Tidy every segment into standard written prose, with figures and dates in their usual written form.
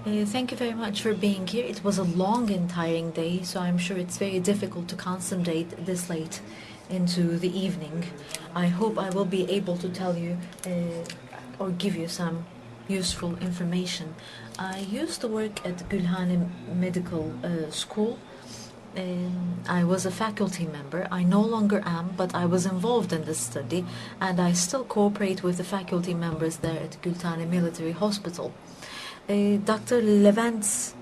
Thank you very much for being here. It was a long and tiring day, so I'm sure it's very difficult to concentrate this late into the evening. I hope I will be able to tell you or give you some useful information. I used to work at Gülhane Medical School. I was a faculty member. I no longer am, but I was involved in this study, and I still cooperate with the faculty members there at Gülhane Military Hospital. Dr. Levent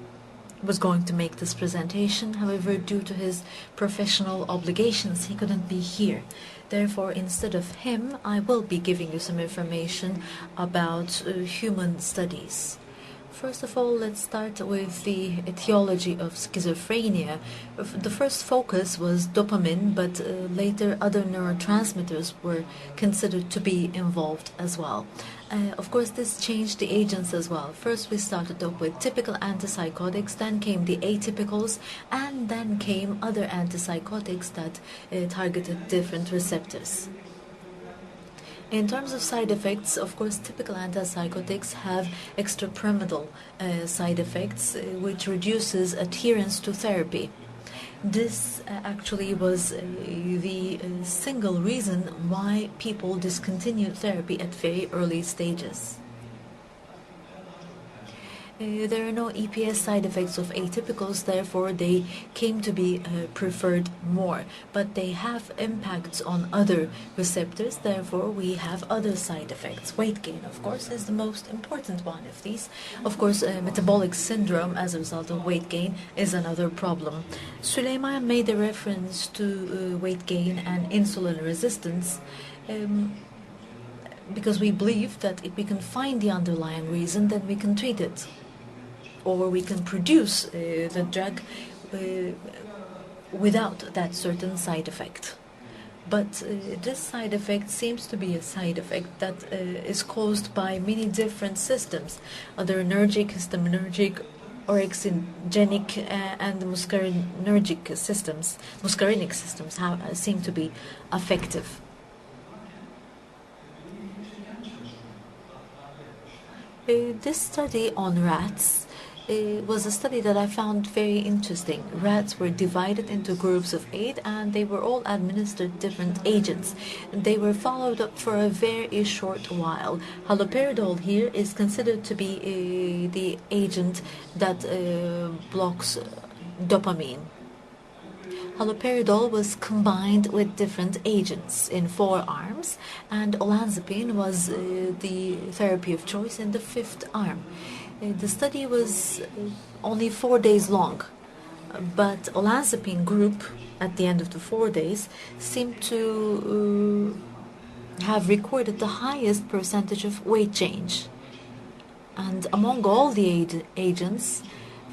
was going to make this presentation. However, due to his professional obligations, he couldn't be here. Therefore, instead of him, I will be giving you some information about human studies. First of all, let's start with the etiology of schizophrenia. The first focus was dopamine, but later other neurotransmitters were considered to be involved as well. Of course, this changed the agents as well. First, we started off with typical antipsychotics, then came the atypicals, and then came other antipsychotics that targeted different receptors. In terms of side effects, of course, typical antipsychotics have extrapyramidal side effects, which reduces adherence to therapy. This actually was the single reason why people discontinued therapy at very early stages. There are no EPS side effects of atypicals, therefore they came to be preferred more. But they have impacts on other receptors, therefore we have other side effects. Weight gain, of course, is the most important one of these. Of course, metabolic syndrome as a result of weight gain is another problem. Süleyman made a reference to weight gain and insulin resistance. Because we believe that if we can find the underlying reason, then we can treat it. Or we can produce the drug without that certain side effect. But this side effect seems to be a side effect that is caused by many different systems, adrenergic, histaminergic, orexigenic, and muscarinic systems seem to be effective. This study on rats was a study that I found very interesting. Rats were divided into groups of 8 and they were all administered different agents. They were followed up for a very short while. Haloperidol here is considered to be the agent that blocks dopamine. Haloperidol was combined with different agents in 4 arms, and olanzapine was the therapy of choice in the 5th arm. The study was only 4 days long, but olanzapine group at the end of the 4 days seemed to have recorded the highest percentage of weight change. And among all the agents,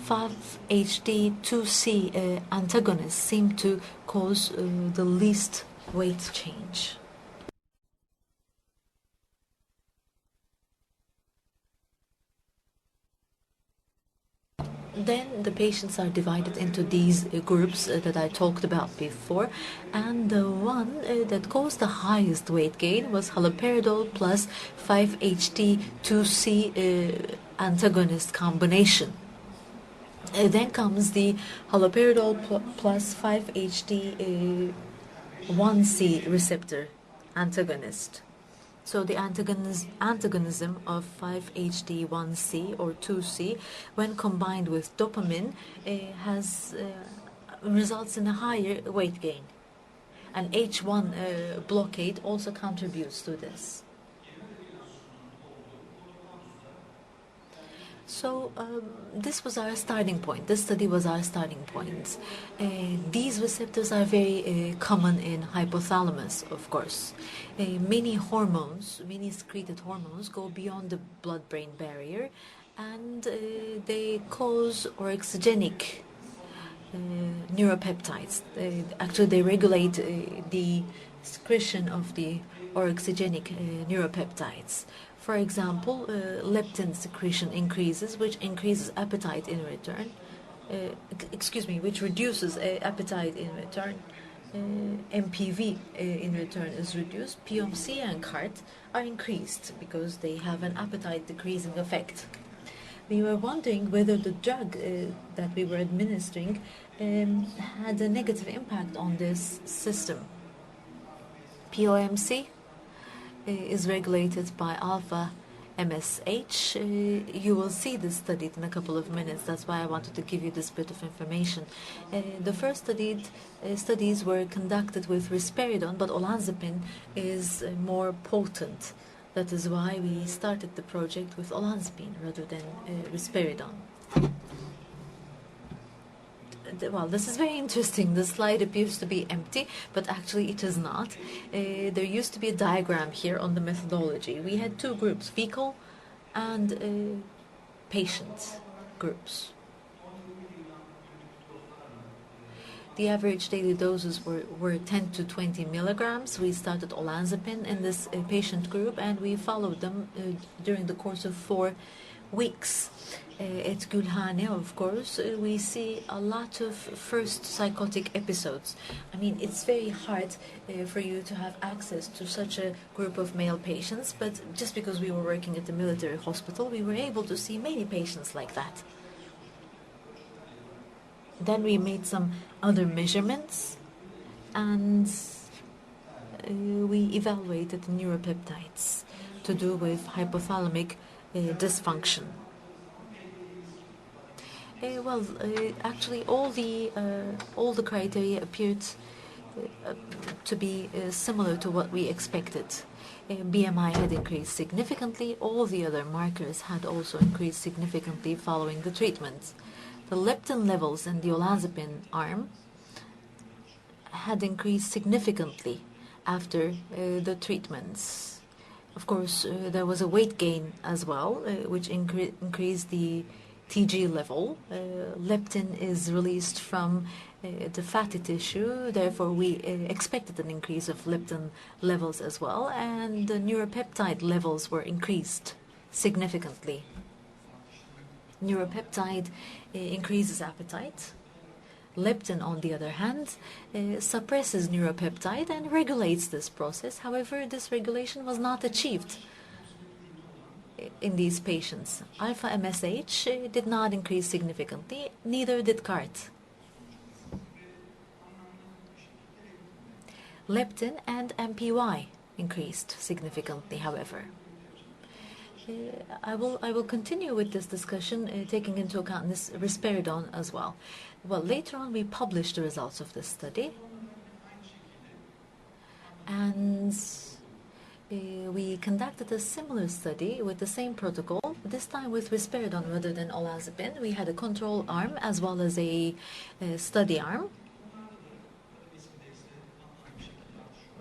5-HT2C antagonists seem to cause the least weight change. Then the patients are divided into these groups that I talked about before, and the one that caused the highest weight gain was haloperidol plus 5-HT2C antagonist combination. Then comes the haloperidol plus 5-HT1C receptor antagonist. So the antagonism of 5-HT1C or 2C, when combined with dopamine, results in a higher weight gain. And H1 blockade also contributes to this. So this was our starting point. This study was our starting point. These receptors are very common in hypothalamus, of course. Many secreted hormones go beyond the blood-brain barrier, and they cause orexigenic neuropeptides. Actually, they regulate the secretion of the orexigenic neuropeptides. For example, leptin secretion increases, which increases appetite in return. Which reduces appetite in return. MPV in return is reduced. POMC and CART are increased because they have an appetite decreasing effect. We were wondering whether the drug that we were administering had a negative impact on this system. POMC is regulated by alpha MSH. You will see this studied in a couple of minutes. That's why I wanted to give you this bit of information. The first studies were conducted with risperidone, but olanzapine is more potent. That is why we started the project with olanzapine rather than risperidone. Well, this is very interesting. The slide appears to be empty, but actually it is not. There used to be a diagram here on the methodology. We had two groups, vehicle and patient groups. The average daily doses were 10 to 20 milligrams. We started olanzapine in this patient group, and we followed them during the course of 4 weeks. At Gülhane, of course, we see a lot of first psychotic episodes. I mean, it's very hard for you to have access to such a group of male patients, but just because we were working at the military hospital, we were able to see many patients like that. Then we made some other measurements, and we evaluated neuropeptides to do with hypothalamic dysfunction. Actually, all the criteria appeared to be similar to what we expected. BMI had increased significantly. All the other markers had also increased significantly following the treatment. The leptin levels in the olanzapine arm had increased significantly after the treatments. Of course, there was a weight gain as well, which increased the TG level. Leptin is released from the fatty tissue, therefore we expected an increase of leptin levels as well, and the neuropeptide levels were increased significantly. Neuropeptide increases appetite. Leptin, on the other hand, suppresses neuropeptide and regulates this process. However, this regulation was not achieved in these patients. Alpha MSH did not increase significantly, neither did CART. Leptin and MPY increased significantly, however. I will continue with this discussion, taking into account this risperidone as well. Well, later on we published the results of this study, and we conducted a similar study with the same protocol, this time with risperidone rather than olanzapine. We had a control arm as well as a study arm.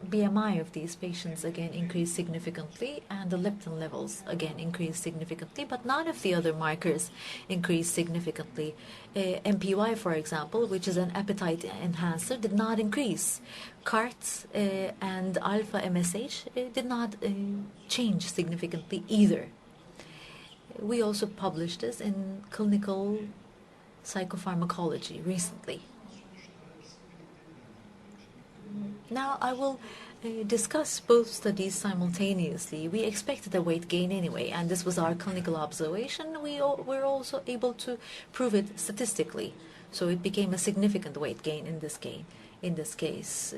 BMI of these patients again increased significantly, and the leptin levels again increased significantly, but none of the other markers increased significantly. MPY, for example, which is an appetite enhancer, did not increase. CART and alpha MSH did not change significantly either. We also published this in Clinical Psychopharmacology recently. Now I will discuss both studies simultaneously. We expected a weight gain anyway, and this was our clinical observation. We were also able to prove it statistically, so it became a significant weight gain in this case.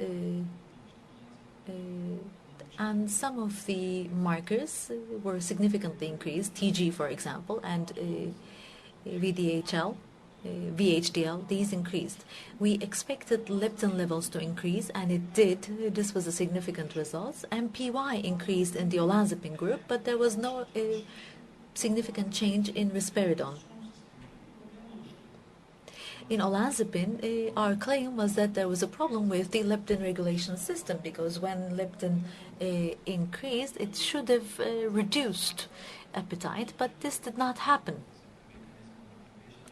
And some of the markers were significantly increased, TG, for example, and VDHL. VHDL, these increased. We expected leptin levels to increase, and it did. This was a significant result. MPY increased in the olanzapine group, but there was no significant change in risperidone. In olanzapine, our claim was that there was a problem with the leptin regulation system, because when leptin increased, it should have reduced appetite, but this did not happen.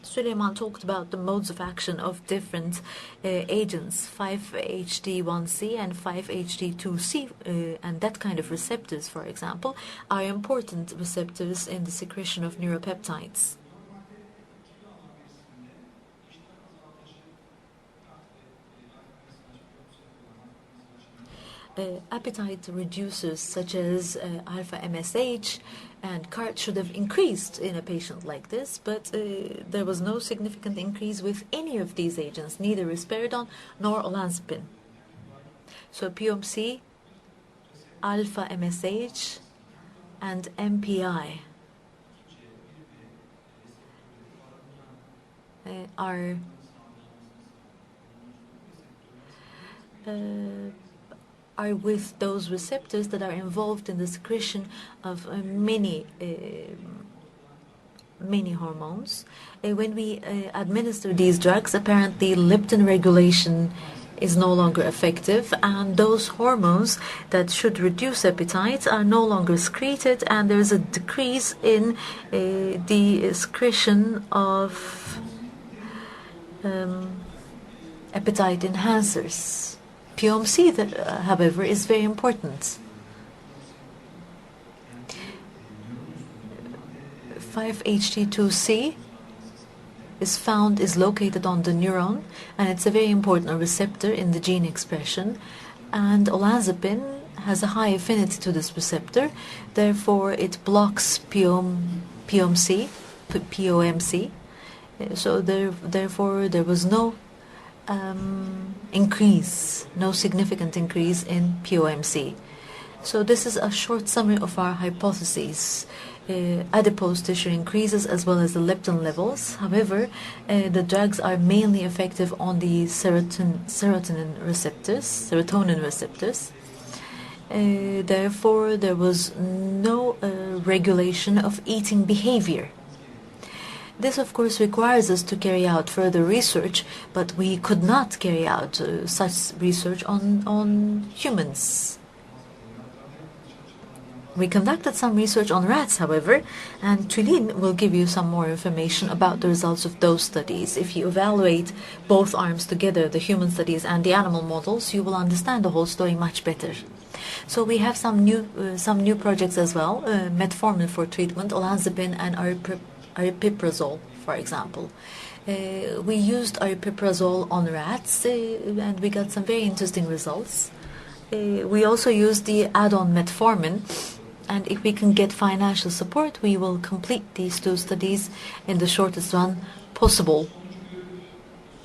Süleyman talked about the modes of action of different agents, 5-HT1C and 5-HT2C, and that kind of receptors, for example, are important receptors in the secretion of neuropeptides. appetite reducers such as alpha MSH and CART should have increased in a patient like this, but there was no significant increase with any of these agents, neither risperidone nor olanzapine. So POMC, alpha MSH, and MPI are with those receptors that are involved in the secretion of many hormones. When we administer these drugs, apparently leptin regulation is no longer effective, and those hormones that should reduce appetite are no longer secreted, and there is a decrease in the secretion of appetite enhancers. POMC, however, is very important. 5-HT2C is located on the neuron, and it's a very important receptor in the gene expression. And olanzapine has a high affinity to this receptor, therefore it blocks POMC. So therefore there was no significant increase in POMC. So this is a short summary of our hypotheses. Adipose tissue increases as well as the leptin levels. However, the drugs are mainly effective on the serotonin receptors. Therefore, there was no regulation of eating behavior. This, of course, requires us to carry out further research, but we could not carry out such research on humans. We conducted some research on rats, however, and Tulin will give you some more information about the results of those studies. If you evaluate both arms together, the human studies and the animal models, you will understand the whole story much better. So we have some new projects as well, metformin for treatment, olanzapine and aripiprazole, for example. We used aripiprazole on rats, and we got some very interesting results. We also used the add-on metformin, and if we can get financial support, we will complete these two studies in the shortest run possible.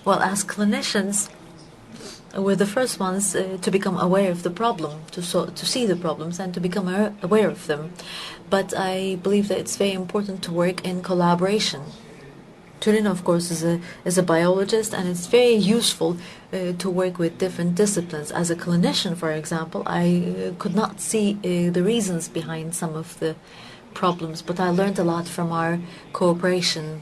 Well, as clinicians, we're the first ones to become aware of the problem, to see the problems and to become aware of them. But I believe that it's very important to work in collaboration. Tulin, of course, is a biologist, and it's very useful to work with different disciplines. As a clinician, for example, I could not see the reasons behind some of the problems, but I learned a lot from our cooperation.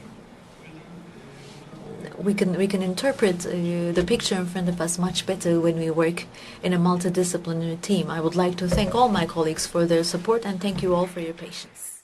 We can interpret the picture in front of us much better when we work in a multidisciplinary team. I would like to thank all my colleagues for their support, and thank you all for your patience.